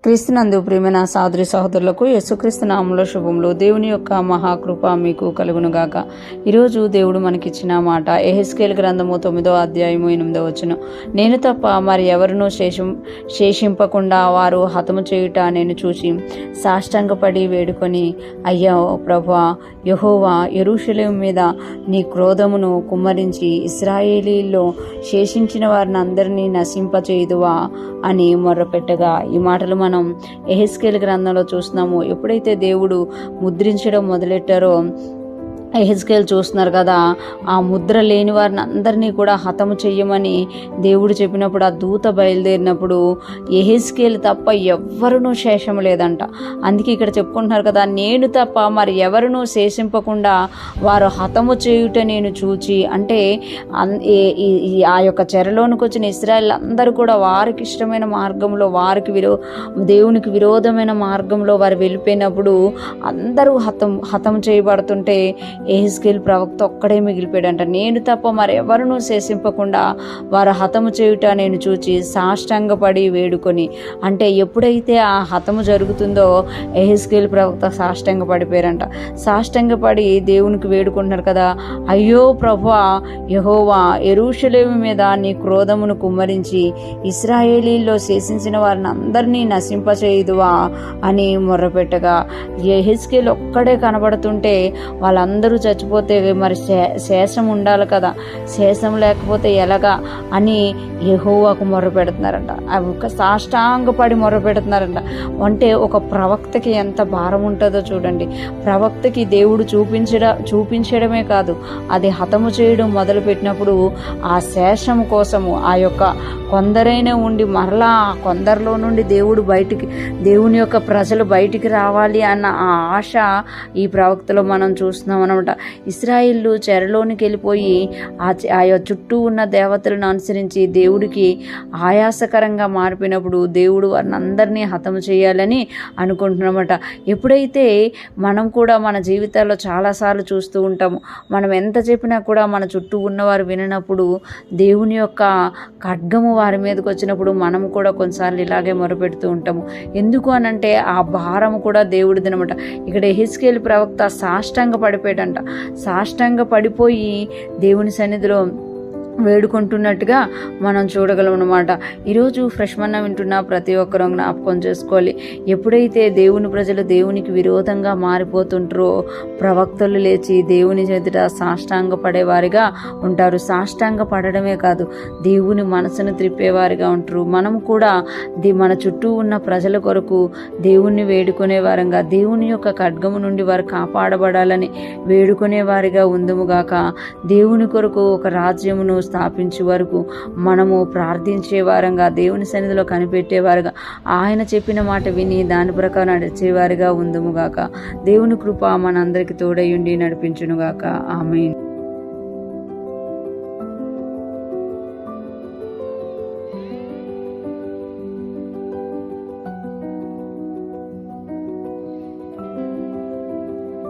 క్రీస్తునందు ప్రియమైన సహోదరి సహోదరులకు యేసుక్రీస్తు నామములో శుభములు. దేవుని యొక్క మహాకృప మీకు కలుగునుగాక. ఈరోజు దేవుడు మనకిచ్చిన మాట యెహెజ్కేలు గ్రంథము 9వ అధ్యాయము 8వ వచనం. నేను తప్ప మరి ఎవరునూ శేషింపకుండా వారు హతము చేయుట నేను చూసి సాష్టాంగపడి వేడుకొని, అయ్యా ప్రభువా యెహోవా, యెరూషలేము మీద నీ క్రోధమును కుమ్మరించి ఇశ్రాయేలీల్లో శేషించిన వారిని అందరినీ నశింపచేయుదువా అని మొర్రపెట్టగా, ఈ మాటలు మనం యెహెజ్కేలు గ్రంథంలో చూస్తున్నాము. ఎప్పుడైతే దేవుడు ముద్రించడం మొదలెట్టారో యెహెజ్కేలు చూస్తున్నారు కదా, ఆ ముద్ర లేని వారిని అందరినీ కూడా హతము చెయ్యమని దేవుడు చెప్పినప్పుడు ఆ దూత బయలుదేరినప్పుడు యెహెజ్కేలు తప్ప ఎవ్వరునూ శేషం లేదంట. అందుకే ఇక్కడ చెప్పుకుంటున్నారు కదా, నేను తప్ప మరి ఎవరునూ శేషింపకుండా వారు హతము చేయుట నేను చూచి. అంటే ఆ యొక్క చెరలోనికి వచ్చిన ఇశ్రాయేల్ అందరూ కూడా వారికి ఇష్టమైన మార్గంలో, దేవునికి విరోధమైన మార్గంలో వారు వెళ్ళిపోయినప్పుడు అందరూ హతం చేయబడుతుంటే యెహెజ్కేలు ప్రవక్త ఒక్కడే మిగిలిపోయాడంట. నేను తప్ప మరి ఎవరునూ శేషింపకుండా వారు హతము చేయుట నేను చూచి సాష్టాంగపడి వేడుకొని. అంటే ఎప్పుడైతే ఆ హతము జరుగుతుందో యెహెజ్కేలు ప్రవక్త సాష్టాంగపడిపోయారంట. సాష్టాంగపడి దేవునికి వేడుకుంటున్నారు కదా, అయ్యో ప్రభువా యెహోవా, యెరూషలేము మీద నీ క్రోధమును కుమ్మరించి ఇశ్రాయేలీల్లో శేషించిన వారిని అందరినీ నశింపచేయుదువా అని మొర్రపెట్టగా, యెహెజ్కేలు ఒక్కడే కనబడుతుంటే వాళ్ళందరూ చచ్చిపోతే మరి శేషం ఉండాలి కదా, శేషం లేకపోతే ఎలాగా అని యెహోవాకు మొర్రపెడుతున్నారంట. ఒక సాష్టాంగపడి మొర్రపెడుతున్నారంట. అంటే ఒక ప్రవక్తకి ఎంత భారం ఉంటుందో చూడండి. ప్రవక్తకి దేవుడు చూపించడమే కాదు, అది హతము చేయడం మొదలుపెట్టినప్పుడు ఆ శేషం కోసము ఆ యొక్క కొందరైనా ఉండి మరలా ఆ కొందరిలో నుండి దేవుని యొక్క ప్రజలు బయటికి రావాలి అన్న ఆ ఆశ ఈ ప్రవక్తలో మనం చూస్తున్నాం అనమాట. ఇశ్రాయేలు చెరలోనికి వెళ్ళిపోయి ఆ చుట్టూ ఉన్న దేవతలను అనుసరించి దేవుడికి ఆయాసకరంగా మారిపోయినప్పుడు దేవుడు వారిని అందరినీ హతము చేయాలని అనుకుంటున్నామట. ఎప్పుడైతే మనం కూడా మన జీవితాల్లో చాలాసార్లు చూస్తూ ఉంటాము, మనం ఎంత చెప్పినా కూడా మన చుట్టూ ఉన్నవారు విననప్పుడు దేవుని యొక్క ఖడ్గము వారి మీదకి వచ్చినప్పుడు మనం కూడా కొన్నిసార్లు ఇలాగే మొరపెడుతూ ఉంటాము. ఎందుకు అనంటే ఆ భారము కూడా దేవుడిదనమాట. ఇక్కడ యెహెజ్కేలు ప్రవక్త సాష్టాంగ పడిపోయాడంట. సాష్టాంగ పడిపోయి దేవుని సన్నిధిలో వేడుకుంటున్నట్టుగా మనం చూడగలం అనమాట. ఈరోజు ఫ్రెష్ మన్నా వింటున్న ప్రతి ఒక్కరూ జ్ఞాపకం చేసుకోవాలి. ఎప్పుడైతే దేవుని ప్రజలు దేవునికి విరోధంగా మారిపోతుంటారో ప్రవక్తలు లేచి దేవుని ఎదుట సాష్టాంగ పడేవారిగా ఉంటారు. సాష్టాంగ పడడమే కాదు, దేవుని మనసును త్రిప్పేవారిగా ఉంటారు. మనం కూడా మన చుట్టూ ఉన్న ప్రజల కొరకు దేవుణ్ణి వేడుకునే వారంగా, దేవుని యొక్క ఖడ్గము నుండి వారు కాపాడబడాలని వేడుకునే వారిగా ఉందుముగాక. దేవుని కొరకు ఒక రాజ్యమును స్థాపించే వరకు మనము ప్రార్థించే వారంగా, దేవుని సన్నిధిలో కనిపెట్టేవారుగా, ఆయన చెప్పిన మాట విని దాని ప్రకారం నడిచేవారిగా ఉందుముగాక. దేవుని కృప మనందరికి తోడయుండి నడిపించునుగాక. ఆమేన్.